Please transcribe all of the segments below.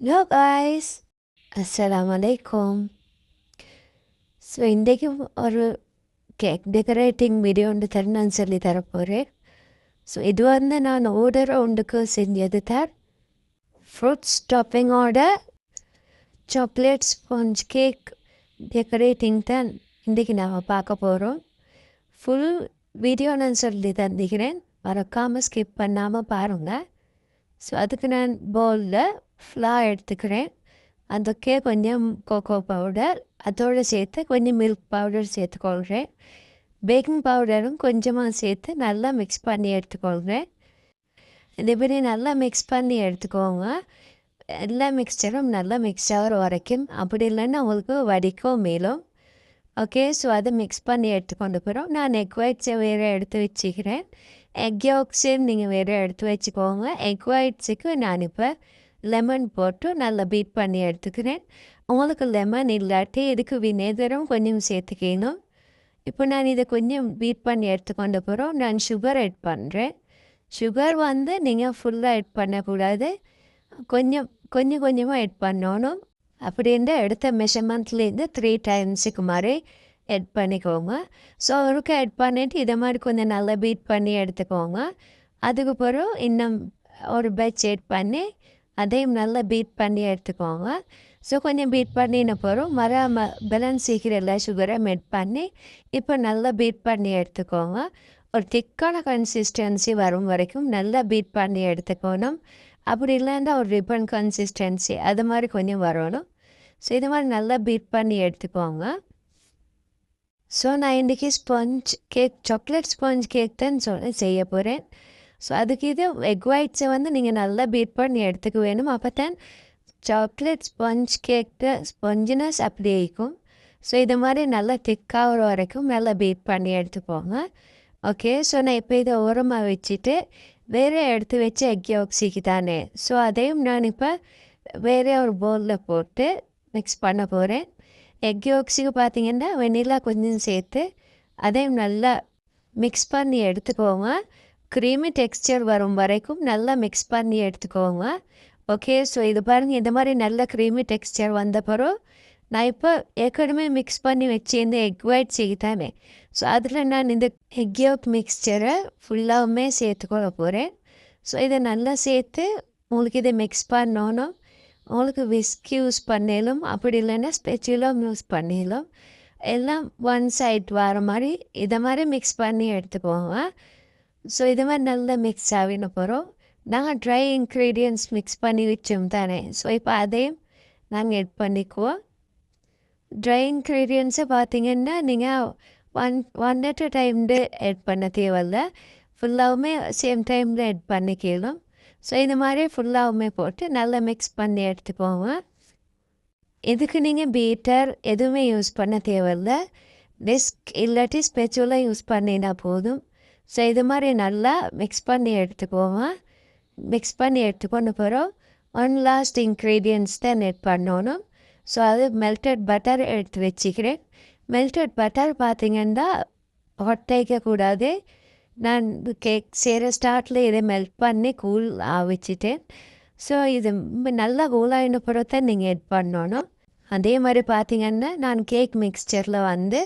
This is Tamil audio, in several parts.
Hello guys, Assalamualaikum. ஸோ இன்றைக்கும் ஒரு கேக் டெக்கரேட்டிங் வீடியோ ஒன்று தரணும்னு சொல்லி தரப்போகிறேன். ஸோ இது வந்து நான் ஆர்டர் ஒன்றுக்கு செஞ்சது தான் ஃப்ரூட்ஸ் டாப்பிங்கோட சாக்லேட் ஸ்பாஞ்ச் கேக் டெக்கரேட்டிங் தான் இன்றைக்கி நாம் பார்க்க போகிறோம். ஃபுல் வீடியோ நான் சொல்லி தந்துக்கிறேன், மறக்காமல் ஸ்கிப் பண்ணாமல் பாருங்கள். ஸோ அதுக்கு நான் பவுலில் ஃப்ளார் எடுத்துக்கிறேன். அதுக்கே கொஞ்சம் கோகோ பவுடர், அதோடு சேர்த்து கொஞ்சம் மில்க் பவுடர் சேர்த்துக்கொள்கிறேன். பேக்கிங் பவுடரும் கொஞ்சமாக சேர்த்து நல்லா மிக்ஸ் பண்ணி எடுத்துக்கொள்கிறேன். இதுபடி நல்லா மிக்ஸ் பண்ணி எடுத்துக்கோங்க. எல்லா மிக்சரும் நல்லா மிக்ஸ் ஆகிற வரைக்கும், அப்படி இல்லைன்னா உங்களுக்கு வடிக்கும் மேலும். ஓகே, ஸோ அதை மிக்ஸ் பண்ணி எடுத்துக்கொண்டு போகிறோம். நான் எக் ஒயிட்ஸை வேறு எடுத்து வச்சுக்கிறேன். எக் யோக்ஸையும் நீங்கள் வேறு எடுத்து வச்சுக்கோங்க. எக் ஒயிட்ஸுக்கு நான் இப்போ லெமன் போட்டு நல்லா பீட் பண்ணி எடுத்துக்கிறேன். உங்களுக்கு லெமன் இல்லாட்டி இதுக்கு வினேகரும் கொஞ்சம் சேர்த்துக்கணும். இப்போ நான் இதை கொஞ்சம் பீட் பண்ணி எடுத்துக்கொண்டு போகிறோம். நான் சுகர் ஆட் பண்ணுறேன். சுகர் வந்து நீங்கள் ஃபுல்லாக ஆட் பண்ணக்கூடாது, கொஞ்சம் கொஞ்சமாக ஆட் பண்ணணும். அப்படின்ற எடுத்த மெஷர்மெண்ட்லேருந்து 3 டைம்ஸுக்கு மாதிரி ஆட் பண்ணிக்கோங்க. ஸோ அவருக்கு ஆட் பண்ணிவிட்டு இதை மாதிரி கொஞ்சம் நல்லா பீட் பண்ணி எடுத்துக்கோங்க. அதுக்கு பிறகு இன்னும் ஒரு பேட்ச் ஆட் பண்ணி அதையும் நல்லா பீட் பண்ணி எடுத்துக்கோங்க. ஸோ கொஞ்சம் பீட் பண்ணின பிறகு பேலன்ஸ் சீக்கிரம் சுகரை மெட் பண்ணி இப்போ நல்லா பீட் பண்ணி எடுத்துக்கோங்க. ஒரு திக்கான கன்சிஸ்டன்சி வரும் வரைக்கும் நல்லா பீட் பண்ணி எடுத்துக்கணும். அப்படி இல்லைன்னா ஒரு ரிப்பன் கன்சிஸ்டன்சி அது மாதிரி கொஞ்சம் வரணும். ஸோ இது மாதிரி நல்லா பீட் பண்ணி எடுத்துக்கோங்க. ஸோ நான் இன்றைக்கி sponge cake, chocolate sponge cake தான் செய்ய போகிறேன். ஸோ அதுக்கு இது எக் ஒயிட்ஸை வந்து நீங்கள் நல்லா பீட் பண்ணி எடுத்துக்க வேணும். அப்போ தான் சாக்லேட் ஸ்பாஞ்ச் கேக்கு ஸ்பாஞ்சினஸ் அப்படியே இருக்கும். ஸோ இது மாதிரி நல்லா திக்காகிற வரைக்கும் நல்லா பீட் பண்ணி எடுத்துக்கோங்க. ஓகே, ஸோ நான் இப்போ இதை ஓரமாக வச்சுட்டு வேறு எடுத்து வச்சு எக் யோக்ஸிக்கு தானே, ஸோ அதையும் நான் இப்போ வேறு ஒரு பவுலில் போட்டு மிக்ஸ் பண்ண போகிறேன். எக் யோக்ஸுக்கு பார்த்தீங்கன்னா வெண்ணிலா கொஞ்சம் சேர்த்து அதையும் நல்லா மிக்ஸ் பண்ணி எடுத்துக்கோங்க. க்ரீமி டெக்ஸ்சர் வரும் வரைக்கும் நல்லா மிக்ஸ் பண்ணி எடுத்துக்கோங்க. ஓகே, ஸோ இது பாருங்கள், இந்த மாதிரி நல்ல க்ரீமி டெக்ஸ்சர் வந்த பிறகு நான் இப்போ ஏற்கனவே மிக்ஸ் பண்ணி வச்சுருந்த எக் ஒயிட் செய்தானே, ஸோ அதில் நான் இந்த எக் யோக் மிக்ஸ்சரை ஃபுல்லாகவுமே சேர்த்துக்கொள்ள போகிறேன். ஸோ இதை நல்லா சேர்த்து உங்களுக்கு இதை மிக்ஸ் பண்ணணும். உங்களுக்கு விஸ்க் யூஸ் பண்ணிடலாம், அப்படி இல்லைன்னா ஸ்பெச்சுலாம் யூஸ் பண்ணிடலாம். எல்லாம் ஒன் சைட் வர மாதிரி இதை மாதிரி மிக்ஸ் பண்ணி எடுத்துக்கோங்க. ஸோ இது மாதிரி நல்லா மிக்ஸ் ஆகின போகிறோம். நாங்கள் ட்ரை இன்க்ரீடியன்ட்ஸ் மிக்ஸ் பண்ணி வச்சோம் தானே, ஸோ இப்போ அதையும் நாங்கள் எட் பண்ணிக்குவோம். ட்ரை இன்க்ரீடியன்ட்ஸை பார்த்தீங்கன்னா நீங்கள் ஒன் அட் அ டைம்டு எட் பண்ண தேவையில்ல, ஃபுல்லாகவுமே சேம் டைமில் எட் பண்ணிக்கலாம். ஸோ இது மாதிரி ஃபுல்லாகவுமே போட்டு நல்லா மிக்ஸ் பண்ணி எடுத்துக்கோங்க. இதுக்கு நீங்கள் பீட்டர் எதுவுமே யூஸ் பண்ண தேவையில்லை, விஸ்க் இல்லாட்டி ஸ்பெச்சுலாம் யூஸ் பண்ணினா போதும். ஸோ இது மாதிரி நல்லா மிக்ஸ் பண்ணி எடுத்துக்கோங்க. மிக்ஸ் பண்ணி எடுத்துக்கொண்டு போகிறோம். ஒன் லாஸ்ட் இன்க்ரீடியன்ட்ஸ் தான் எட் பண்ணணும். ஸோ அது மெல்டட் பட்டர் எடுத்து வச்சுக்கிறேன். மெல்டட் பட்டர் பார்த்திங்கன்னா ஒட்டைக்கக்கூடாது. நான் கேக் செய்கிற ஸ்டார்ட்டில் இதை மெல்ட் பண்ணி கூல் வச்சுட்டேன். ஸோ இது நல்லா கூலாகின பிறகு தான் நீங்கள் எட் பண்ணணும். அதே மாதிரி பார்த்திங்கன்னா நான் கேக் மிக்ஸ்சரில் வந்து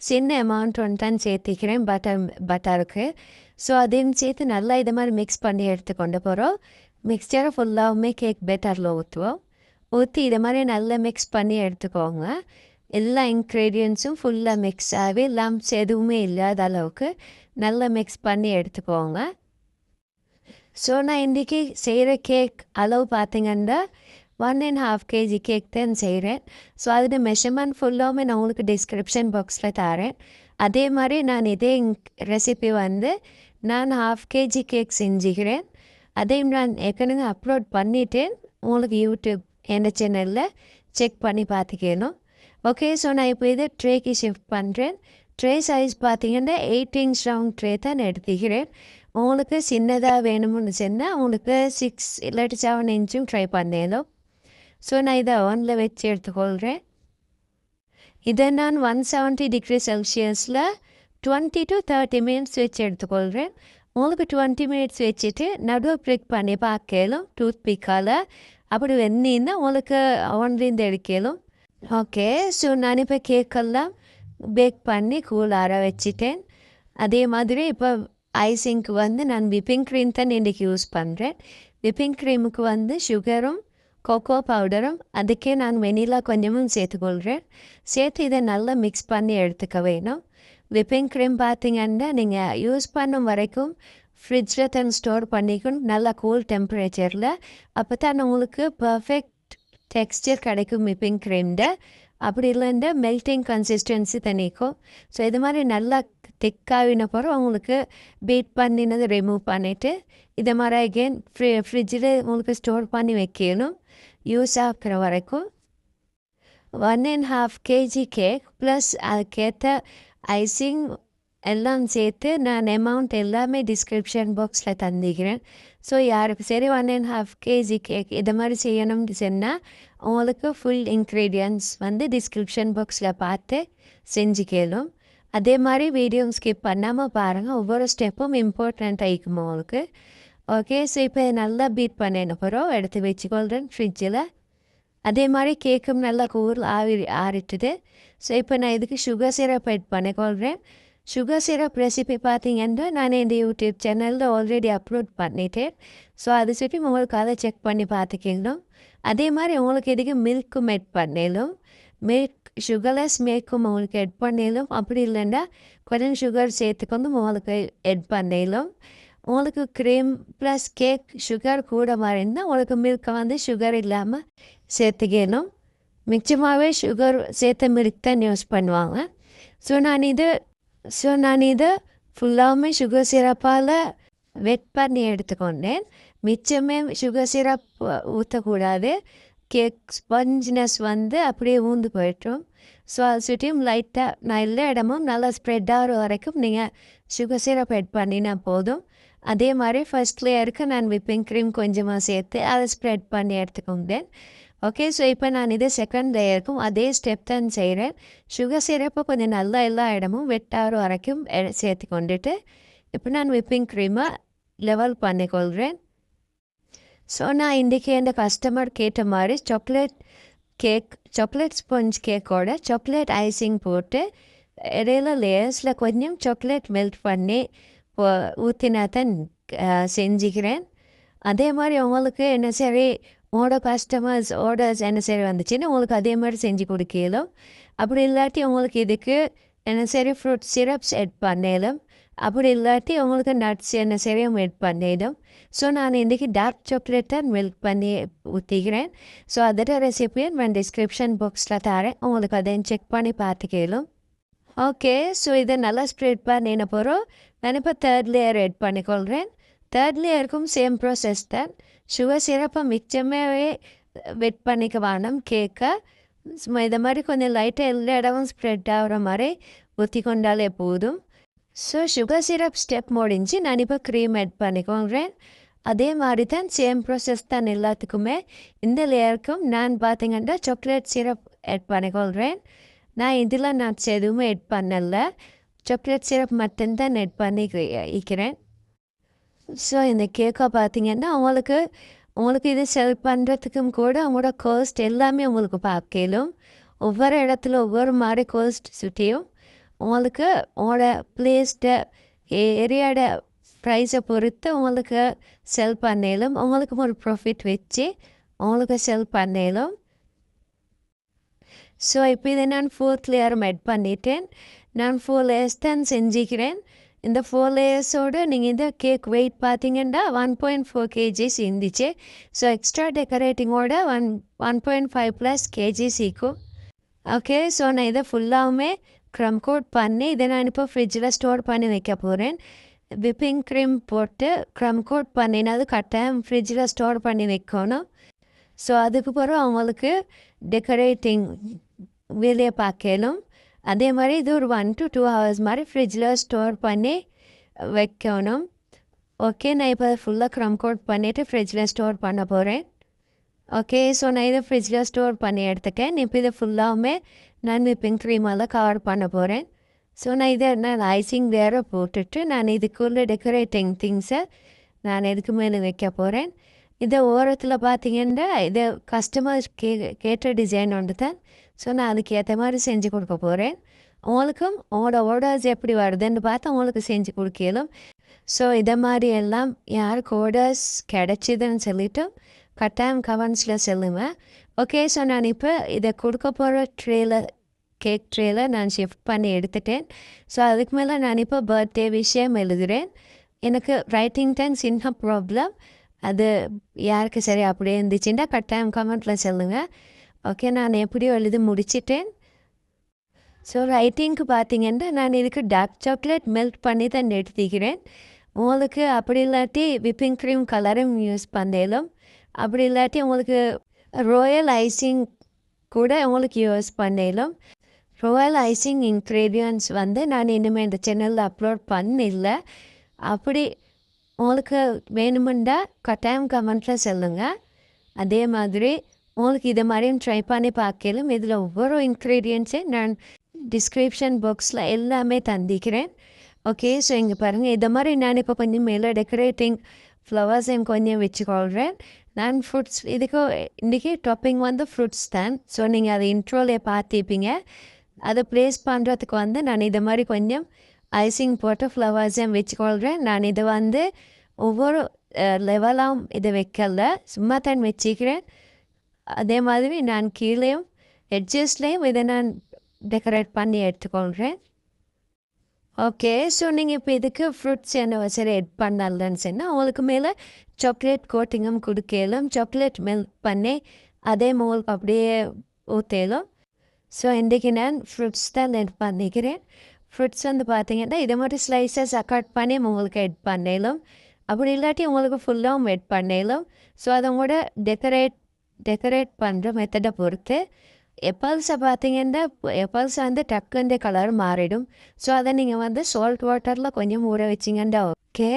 சின்ன அமௌண்ட் ஒன்று தான் சேர்த்திக்கிறேன் பட்டருக்கு. ஸோ அதையும் சேர்த்து நல்லா இதை மாதிரி மிக்ஸ் பண்ணி எடுத்துக்கொண்டு போகிறோம். மிக்ஸ்சரை ஃபுல்லாகவுமே கேக் பேட்டரில் ஊற்றுவோம். ஊற்றி இதை மாதிரி நல்லா மிக்ஸ் பண்ணி எடுத்துக்கோங்க. எல்லா இன்க்ரீடியன்ஸும் ஃபுல்லாக மிக்ஸ் ஆகி லம்ப்ஸ் எதுவுமே இல்லாத அளவுக்கு நல்லா மிக்ஸ் பண்ணி எடுத்துக்கோங்க. ஸோ நான் இன்றைக்கி செய்கிற கேக் அளவு பார்த்திங்கன்னா 1.5 kg கேக் தான் செய்கிறேன். ஸோ அதில் மெஷர்மெண்ட் ஃபுல்லாகவுமே நான் உங்களுக்கு டிஸ்கிரிப்ஷன் பாக்ஸில் தரேன். அதே மாதிரி நான் இதே ரெசிபி வந்து நான் 1/2 kg கேக் செஞ்சுக்கிறேன். அதையும் நான் ஏற்கனவே அப்லோட் பண்ணிவிட்டேன், உங்களுக்கு யூடியூப் எந்த சேனலில் செக் பண்ணி பார்த்துக்கணும். ஓகே, ஸோ நான் இப்போ இதை ட்ரேக்கு ஷிஃப்ட் பண்ணுறேன். ட்ரே சைஸ் பார்த்திங்கன்னா 8 inch ரவுண்ட் ட்ரே தான் எடுத்துக்கிறேன். உங்களுக்கு சின்னதாக வேணும்னு சொன்னால் உங்களுக்கு 6 இல்லாட்டி 7 inchும் ட்ரை பண்ணிடலாம். ஸோ நான் இதை ஓவனில் வச்சு எடுத்துக்கொள்கிறேன். இதை நான் 170 degree செல்சியஸில் 20 to 30 minutes வச்சு எடுத்துக்கொள்கிறேன். உங்களுக்கு 20 minutes வச்சுட்டு நடுவு ப்ரிக் பண்ணி பார்க்கலாம் டூத் பிக்கால். அப்படி வெந்தீங்கன்னா உங்களுக்கு அவன்லேருந்து எடுக்கலும். ஓகே. ஸோ நான் இப்போ கேக்கெல்லாம் பேக் பண்ணி கூல் ஆற வச்சுட்டேன். அதே மாதிரி இப்போ ஐசிங்க்கு வந்து நான் விப்பிங் க்ரீம் தான் இன்றைக்கி யூஸ் பண்ணுறேன். விப்பிங் க்ரீமுக்கு வந்து சுகரும் கொக்கோ பவுடரும் அதுக்கே நான் வெனிலா கொஞ்சமும் சேர்த்துக்கொள்கிறேன். சேர்த்து இதை நல்லா மிக்ஸ் பண்ணி எடுத்துக்க வேணும். விப்பிங் க்ரீம் பார்த்திங்கன்னா நீங்கள் யூஸ் பண்ணும் வரைக்கும் ஃப்ரிட்ஜில் தான் ஸ்டோர் பண்ணிக்கணும், நல்லா கூல் டெம்பரேச்சரில். அப்போ தான் உங்களுக்கு பர்ஃபெக்ட் டெக்ஸ்டர் கிடைக்கும் விப்பிங் க்ரீம்ட. அப்படி இல்லைன்னா மெல்ட்டிங் கன்சிஸ்டன்சி தனிக்கும். ஸோ இது மாதிரி நல்லா திக்காகின பிறகு உங்களுக்கு பீட் பண்ணினது ரிமூவ் பண்ணிவிட்டு இதை மாதிரி அகெயின் ஃப்ரிட்ஜில் உங்களுக்கு ஸ்டோர் பண்ணி வைக்கணும் யூஸ் ஆகிற வரைக்கும். 1.5 kg கேக் ப்ளஸ் அதுக்கேற்ற ஐசிங் எல்லாம் சேர்த்து நான் அமௌண்ட் எல்லாமே டிஸ்கிரிப்ஷன் பாக்ஸில் தந்திக்கிறேன். ஸோ யாருக்கு சரி 1.5 kg கேக் இதை மாதிரி செய்யணும்னு சொன்னால் உங்களுக்கு ஃபுல் இன்க்ரீடியன்ட்ஸ் வந்து டிஸ்கிரிப்ஷன் பாக்ஸில் பார்த்து செஞ்சுக்கலும். அதே மாதிரி வீடியோ ஸ்கிப் பண்ணாமல் பாருங்கள், ஒவ்வொரு ஸ்டெப்பும் இம்பார்ட்டண்ட் ஆகிக்கும் உங்களுக்கு. ஓகே. ஸோ இப்போ நல்லா பீட் பண்ணின பிறகு எடுத்து வச்சுக்கொள்கிறேன் ஃப்ரிட்ஜில். அதே மாதிரி கேக்கும் நல்லா கூல் ஆறிட்டுது. ஸோ இப்போ நான் இதுக்கு சுகர் சிரப் ஆட் பண்ணிக்கொள்கிறேன். சுகர் சிரப் ரெசிபி பார்த்தீங்கன்னா நான் இந்த யூடியூப் சேனலில் ஆல்ரெடி அப்லோட் பண்ணிட்டேன். ஸோ அது சுற்றி உங்களுக்கு அதை செக் பண்ணி பார்த்துக்கிங்கணும். அதே மாதிரி உங்களுக்கு இதுக்கு மில்க்கும் ஆட் பண்ணிடலும். மில்க் சுகர்லெஸ் மில்க்கும் உங்களுக்கு ஆட் பண்ணிடலும். அப்படி இல்லைன்னா கொஞ்சம் சுகர் சேர்த்துக்கொண்டு உங்களுக்கு ஆட் பண்ணிடலும். உங்களுக்கு க்ரீம் ப்ளஸ் கேக் சுகர் கூட மாதிரி இருந்தால் உங்களுக்கு மில்க்கை வந்து சுகர் இல்லாமல் சேர்த்துக்கணும். மிச்சமாகவே சுகர் சேர்த்த மில்க் தான் யூஸ் பண்ணுவாங்க. ஸோ நான் இது ஃபுல்லாகவுமே சுகர் சிரப்பால் வெட் பண்ணி எடுத்துக்கொண்டேன். மிச்சமே சுகர் சிரப் ஊற்றக்கூடாது, கேக் ஸ்பஞ்சினஸ் வந்து அப்படியே ஊந்து போய்ட்டும். ஸோ அது சுற்றியும் லைட்டாக நான் எல்லா இடமும் நல்லா ஸ்ப்ரெட் ஆகிற வரைக்கும் நீங்கள் சுகர் சிரப் ஆட் பண்ணினா போதும். அதே மாதிரி ஃபர்ஸ்ட் லேயருக்கு நான் விப்பிங் க்ரீம் கொஞ்சமாக சேர்த்து அதை ஸ்ப்ரெட் பண்ணி எடுத்துக்கொண்டேன். ஓகே. ஸோ இப்போ நான் இது செகண்ட் லேயருக்கும் அதே ஸ்டெப் தான் செய்கிறேன். சுகர் சிரப்பை கொஞ்சம் நல்லா எல்லா இடமும் வெட்டாறு வரைக்கும் சேர்த்து கொண்டுட்டு இப்போ நான் விப்பிங் க்ரீமை லெவல் பண்ணிக்கொள்கிறேன். ஸோ நான் இன்றைக்கி இந்த கஸ்டமர் கேட்ட மாதிரி சாக்லேட் ஸ்பாஞ்ச் கேக்கோட சாக்லேட் ஐசிங் போட்டு இடையில லேயர்ஸில் கொஞ்சம் சாக்லேட் மெல்ட் பண்ணி ஊற்றினா தான் செஞ்சுக்கிறேன். அதே மாதிரி உங்களுக்கு என்ன சரி உங்களோட கஸ்டமர்ஸ் ஆர்டர்ஸ் என்ன சரி வந்துச்சுன்னா உங்களுக்கு அதே மாதிரி செஞ்சு கொடுக்கலாம். அப்படி இல்லாட்டி உங்களுக்கு இதுக்கு என்ன சரி ஃப்ரூட் சிரப்ஸ் ஆட் பண்ணிடலாம். அப்படி இல்லாட்டி உங்களுக்கு நட்ஸ் என்ன சரியும் ஆட் பண்ணிடும். ஸோ நான் இன்றைக்கி டார்க் சாக்லேட் தான் மெல்ட் பண்ணி ஊற்றிக்கிறேன். ஸோ அதோட ரெசிபியை நான் டிஸ்கிரிப்ஷன் பாக்ஸில் தரேன், உங்களுக்கு அதையும் செக் பண்ணி பார்த்துக்கலாம். ஓகே. ஸோ இதை நல்லா ஸ்ப்ரெட் பண்ணின பிறகு நான் இப்போ தேர்ட் லேயர் ஆட் பண்ணிக்கொள்கிறேன். தேர்ட் லேயருக்கும் சேம் ப்ராசஸ் தான். சுகர் சிரப்பை மிச்சமாகவே வெட் பண்ணிக்க வேணும் கேக்கை. இதை மாதிரி கொஞ்சம் லைட்டாக எல்லா இடமும் ஸ்ப்ரெட் ஆகிற மாதிரி ஊற்றி கொண்டாலே போதும். ஸோ சுகர் சிரப் ஸ்டெப் முடிஞ்சு நான் இப்போ க்ரீம் ஆட் பண்ணிக்கொள்கிறேன். அதே மாதிரி தான் சேம் ப்ராசஸ் தான் எல்லாத்துக்குமே. இந்த லேயருக்கும் நான் பார்த்திங்கன்னா சாக்லேட் சிரப் ஆட் பண்ணிக்கொள்கிறேன். நான் இதில் நட்ஸ் எதுவுமே ஆட் பண்ணலை, சாக்லேட் சிரப் மட்டும்தான் ஆட் பண்ணி வைக்கிறேன். ஸோ இந்த கேக்கை பார்த்திங்கன்னா உங்களுக்கு இது செல் பண்ணுறதுக்கும் கூட அவங்களோட காஸ்ட் எல்லாமே உங்களுக்கு பார்க்கலும். ஒவ்வொரு இடத்துல ஒவ்வொரு மாதிரி காஸ்ட் சுற்றியும் உங்களுக்கு உங்களோட பிளேஸ்ட ஏரியாவோட ப்ரைஸை பொறுத்து உங்களுக்கு செல் பண்ணலும். உங்களுக்கு ஒரு ப்ராஃபிட் வச்சு உங்களுக்கு செல் பண்ணலும். ஸோ இப்போ இதை நான் 4th லேயரும் ஆட் பண்ணிட்டேன். நான் 4 லேயர்ஸ் தான் செஞ்சுக்கிறேன். இந்த 4 லேயர்ஸோடு நீங்கள் இந்த கேக் வெயிட் பார்த்தீங்கன்னா 1.4 kgs இருந்துச்சு. ஸோ எக்ஸ்ட்ரா டெக்கரேட்டிங்கோட 1.5+ kgs இருக்கும். ஓகே. ஸோ நான் இதை ஃபுல்லாகவுமே க்ரம் கோட் பண்ணி இதை நான் இப்போ ஃப்ரிட்ஜில் ஸ்டோர் பண்ணி வைக்க போகிறேன். விப்பிங் க்ரீம் போட்டு க்ரம் கோட் பண்ணினது கட்டாயம் ஃப்ரிட்ஜில் ஸ்டோர் பண்ணி வைக்கணும். ஸோ அதுக்கு பிறகு அவங்களுக்கு டெக்கரேட்டிங் வேலையை பார்க்கலும். அதே மாதிரி இது ஒரு 1 to 2 hours மாதிரி ஃப்ரிட்ஜில் ஸ்டோர் பண்ணி வைக்கணும். ஓகே. நான் இப்போ ஃபுல்லாக க்ரம் கோட் பண்ணிவிட்டு ஃப்ரிட்ஜில் ஸ்டோர் பண்ண போகிறேன். ஓகே. ஸோ நான் இதை ஃப்ரிட்ஜில் ஸ்டோர் பண்ணி எடுத்துக்கேன். இப்போ இதை ஃபுல்லாகவுமே நான் விப்பிங் க்ரீமால் கவர் பண்ண போகிறேன். ஸோ நான் ஐசிங் வேறு போட்டுட்டு நான் இதுக்குள்ளே டெக்கரேட்டிங் திங்ஸை நான் இதுக்கு மேலே வைக்க போகிறேன். இதை ஓரத்தில் பார்த்தீங்கன்னா இது கஸ்டமர் கேட்ட டிசைன் ஒன்று தான். ஸோ நான் அதுக்கு ஏற்ற மாதிரி செஞ்சு கொடுக்க போகிறேன். உங்களுக்கும் உங்களோட ஆர்டர்ஸ் எப்படி வருதுன்னு பார்த்து உங்களுக்கு செஞ்சு கொடுக்கலும். ஸோ இதை மாதிரி எல்லாம் யாருக்கு ஆர்டர்ஸ் கிடச்சிதுன்னு சொல்லிவிட்டு கட்டாயம் கமெண்ட்ஸில் சொல்லுவேன். ஓகே, ஸோ நான் இப்போ இதை கொடுக்க போகிற கேக் ட்ரேயில் நான் ஷிஃப்ட் பண்ணி எடுத்துட்டேன். ஸோ அதுக்கு மேலே நான் இப்போ பர்த்டே விஷயம் எழுதுகிறேன். எனக்கு ரைட்டிங் டைம் சின்ன ப்ராப்ளம். அது யாருக்கு சரி அப்படியே இருந்துச்சுன்னா கட்டாயம் கமெண்ட்டில் சொல்லுங்கள். ஓகே, நான் எப்படியோ எழுதி முடிச்சிட்டேன். ஸோ ரைட்டிங்க்கு பார்த்தீங்கன்னா நான் இதுக்கு டார்க் சாக்லேட் மெல்ட் பண்ணி தான் எடுத்துக்கிறேன். உங்களுக்கு அப்படி இல்லாட்டி விப்பிங் க்ரீம் கலரும் யூஸ் பண்ணலும், அப்படி இல்லாட்டி உங்களுக்கு ராயல் ஐசிங் கூட உங்களுக்கு யூஸ் பண்ணலும். ராயல் ஐசிங் இன்க்ரீடியன்ட்ஸ் நான் இனிமேல் இந்த சேனலில் அப்லோட் பண்ணல. அப்படி உங்களுக்கு வேணுமெண்டா கட்டாயம் கமெண்ட்டில் சொல்லுங்கள். அதே மாதிரி உங்களுக்கு இதை மாதிரியும் ட்ரை பண்ணி பார்க்கலும். இதில் ஒவ்வொரு இன்க்ரீடியன்ட்ஸையும் நான் டிஸ்கிரிப்ஷன் பாக்ஸில் எல்லாமே தந்திக்கிறேன். ஓகே, ஸோ இங்கே பாருங்கள், இதை மாதிரி நான் இப்போ கொஞ்சம் மேலே டெக்கரேட்டிங் ஃப்ளவர்ஸையும் கொஞ்சம் வச்சுக்கொள்கிறேன். நான் ஃப்ரூட்ஸ் இதுக்கு இன்றைக்கி டாப்பிங் ஃப்ரூட்ஸ் தான். ஸோ நீங்கள் அதை இன்ட்ரோலே பார்த்துப்பீங்க. அதை ப்ளேஸ் பண்ணுறதுக்கு நான் இதை மாதிரி கொஞ்சம் ஐசிங் போட்டு ஃப்ளவர்ஸையும் வச்சுக்கொள்கிறேன். நான் இதை ஒவ்வொரு லெவலாகவும் இதை வைக்கல, சும்மா தான் வச்சுக்கிறேன். அதே மாதிரி நான் கீழேயும் எட்ஜஸ்லேயும் இதை நான் டெக்கரேட் பண்ணி எடுத்துக்கொள்கிறேன். ஓகே, ஸோ நீங்கள் இப்போ இதுக்கு ஃப்ரூட்ஸ் என்ன சரி எட் பண்ணலன்னு சொன்னால் உங்களுக்கு மேலே சாக்லேட் கோட்டிங்கும் கொடுக்கலும். சாக்லேட் மெல்ட் பண்ணி அதே உங்களுக்கு அப்படியே ஊற்றலும். ஸோ இன்றைக்கி நான் ஃப்ரூட்ஸ் தான் எட் பண்ணிக்கிறேன். ஃப்ரூட்ஸ் பார்த்தீங்கன்னா இதை மாதிரி ஸ்லைசஸ் கட் பண்ணி உங்களுக்கு எட் பண்ணலும், அப்படி இல்லாட்டி உங்களுக்கு ஃபுல்லாகவும் எட் பண்ணலும். ஸோ அதை கூட டெக்கரேட் பண்ணுற மெத்தடை பொறுத்து எப்பல்ஸை பார்த்தீங்கன்னா எப்பல்ஸ் டக்குன்ற கலர் மாறிடும். ஸோ அதை நீங்கள் சால்ட் வாட்டரில் கொஞ்சம் ஊற வச்சிங்கன்னா ஓகே.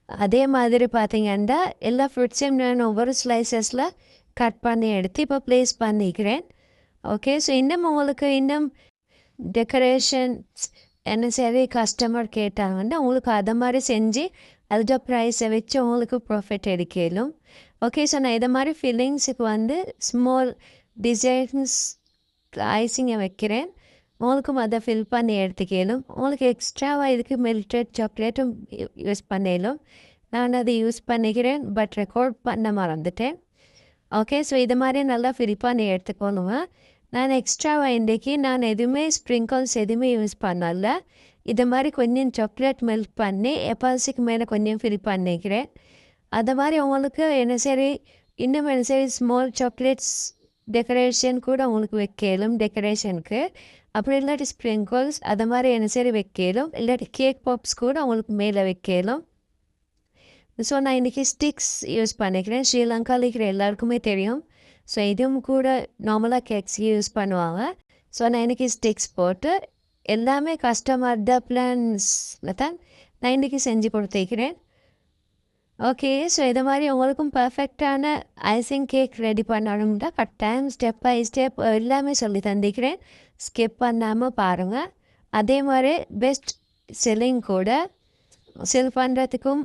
அதே மாதிரி பார்த்தீங்கன்னா எல்லா ஃப்ரூட்ஸையும் நான் ஒவ்வொரு ஸ்லைசஸில் கட் பண்ணி எடுத்து இப்போ ப்ளேஸ் பண்ணிக்கிறேன். ஓகே, ஸோ இன்னும் உங்களுக்கு இன்னும் டெக்கரேஷன்ஸ் என்ன சரி கஸ்டமர் கேட்டாங்கன்னா உங்களுக்கு அதை மாதிரி செஞ்சு அதோட ப்ரைஸை வச்சு உங்களுக்கு ப்ராஃபிட் எடுக்கலும். ஓகே, ஸோ நான் இதை மாதிரி ஃபில்லிங்ஸுக்கு ஸ்மால் டிசைன்ஸ் ஐசிங்கை வைக்கிறேன். உங்களுக்கும் அதை ஃபில் பண்ணி எடுத்துக்கலும். உங்களுக்கு எக்ஸ்ட்ராவாக இதுக்கு மெல்டட் சாக்லேட்டும் யூஸ் பண்ணலும். நான் அதை யூஸ் பண்ணிக்கிறேன், பட் ரெக்கார்ட் பண்ண மறந்துட்டேன். ஓகே, ஸோ இது மாதிரி நல்லா ஃபில் பண்ணி எடுத்துக்கொள்ளுவேன். நான் எக்ஸ்ட்ராவாக இன்றைக்கி நான் எதுவுமே ஸ்ப்ரிங்கிள்ஸ் எதுவுமே யூஸ் பண்ணல. இது மாதிரி கொஞ்சம் சாக்லேட் மெல்ட் பண்ணி எப்பாசிக்கு மேலே கொஞ்சம் ஃபில் பண்ணிக்கிறேன். அது மாதிரி உங்களுக்கு என்ன சரி இன்னும் என்ன சரி ஸ்மால் சாக்லேட்ஸ் டெக்கரேஷன் கூட உங்களுக்கு வைக்கலும். டெக்கரேஷனுக்கு அப்படி இல்லாட்டி ஸ்ப்ரிங்கிள்ஸ் அது மாதிரி என்ன சரி வைக்கலும், இல்லாட்டி கேக் பாப்ஸ் கூட உங்களுக்கு மேலே வைக்கலும். ஸோ நான் இன்றைக்கி ஸ்டிக்ஸ் யூஸ் பண்ணிக்கிறேன். ஸ்ரீலங்காவில் இருக்கிற எல்லாருக்குமே தெரியும். ஸோ இதுவும் கூட நார்மலாக கேக்ஸ் யூஸ் பண்ணுவாங்க. ஸோ நான் இன்றைக்கி ஸ்டிக்ஸ் போட்டு எல்லாமே கஸ்டமர் பிளான்ஸில் தான் நான் இன்றைக்கி செஞ்சு கொடுத்துக்கிறேன். ஓகே, ஸோ இது மாதிரி உங்களுக்கும் பர்ஃபெக்டான ஐசிங் கேக் ரெடி பண்ணணும்னா கட்டாயம் ஸ்டெப் பை ஸ்டெப் எல்லாமே சொல்லி தந்திக்கிறேன். ஸ்கிப் பண்ணாமல் பாருங்கள். அதே மாதிரி பெஸ்ட் செல்லிங் கூட செல் பண்ணுறதுக்கும்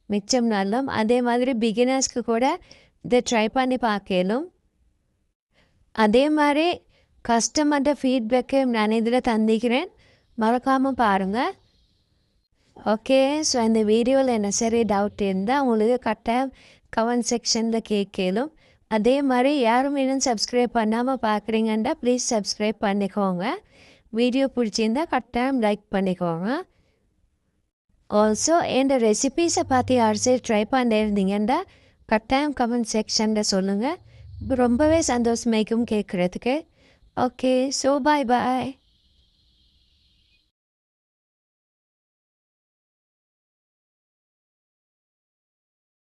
மிச்சம் நல்லம். அதே மாதிரி பிகினர்ஸ்க்கு கூட இதை ட்ரை பண்ணி பார்க்கலும். அதே மாதிரி கஸ்டமர்ட ஃபீட்பேக்கு நான் இதில் தந்திக்கிறேன், மறக்காமல் பாருங்கள். ஓகே, ஸோ இந்த வீடியோவில் என்ன சரி டவுட் இருந்தால் உங்களுக்கு கட்டாயம் கமெண்ட் செக்ஷனில் கேட்கலும். அதே மாதிரி யாரும் இன்னும் சப்ஸ்கிரைப் பண்ணாமல் பார்க்குறீங்கன்னா ப்ளீஸ் சப்ஸ்கிரைப் பண்ணிக்கோங்க. வீடியோ பிடிச்சிருந்தா கட்டாயம் லைக் பண்ணிக்கோங்க. ஆல்சோ என் ரெசிபீஸை பார்த்து யாரும் ட்ரை பண்ணியிருந்தீங்கன்னா கட்டாயம் கமெண்ட் செக்ஷனில் சொல்லுங்கள். ரொம்பவே சந்தோஷமாயிக்கும் கேட்குறதுக்கு. Okay, so bye.